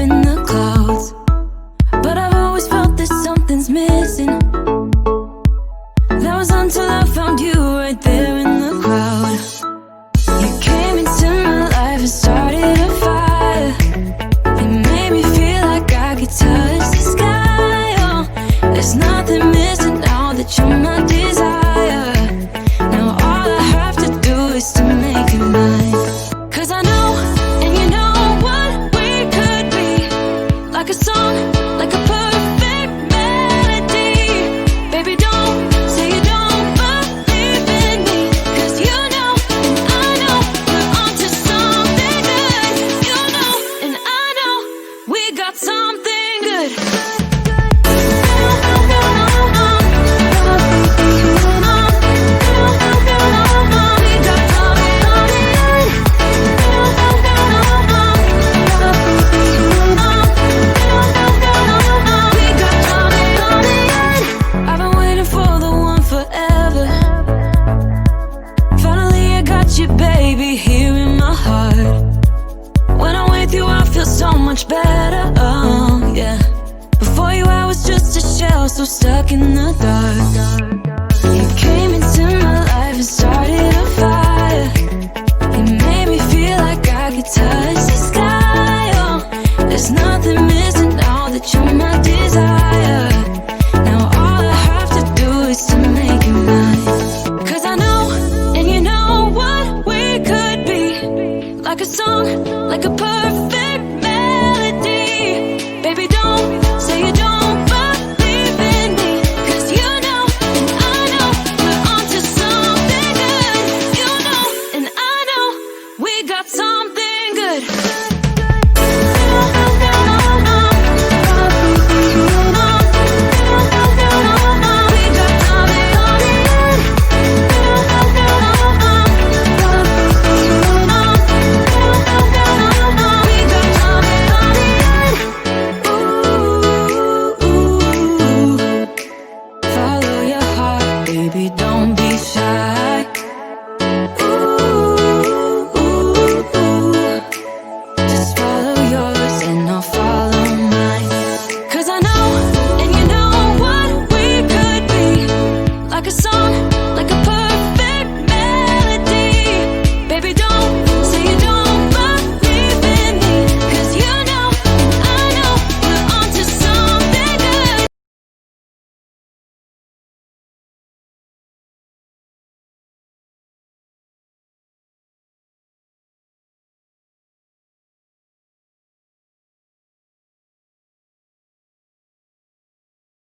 in the clouds, but I've always felt that something's missing. That was until I found you right there in the crowd. You came into my life and started a fire. You made me feel like I could touch the sky. Oh, there's nothing missing now that you're my desire. Now all I have to do is to make you mine. 'Cause I know, and you know what we could be. Like a song, like a perfect melody. Baby, don't say you don't believe in me. 'Cause you know, and I know, we're onto something good. You know, and I know, we got something good. I've been waiting for the one forever. Finally I got you, baby, here in my heart. When I'm with you I feel so much better, oh yeah. Before you I was just a shell, so stuck in the dark. You came into my life and started a fire. You made me feel like I could touch the sky, oh. There's nothing missing now that you're my dear.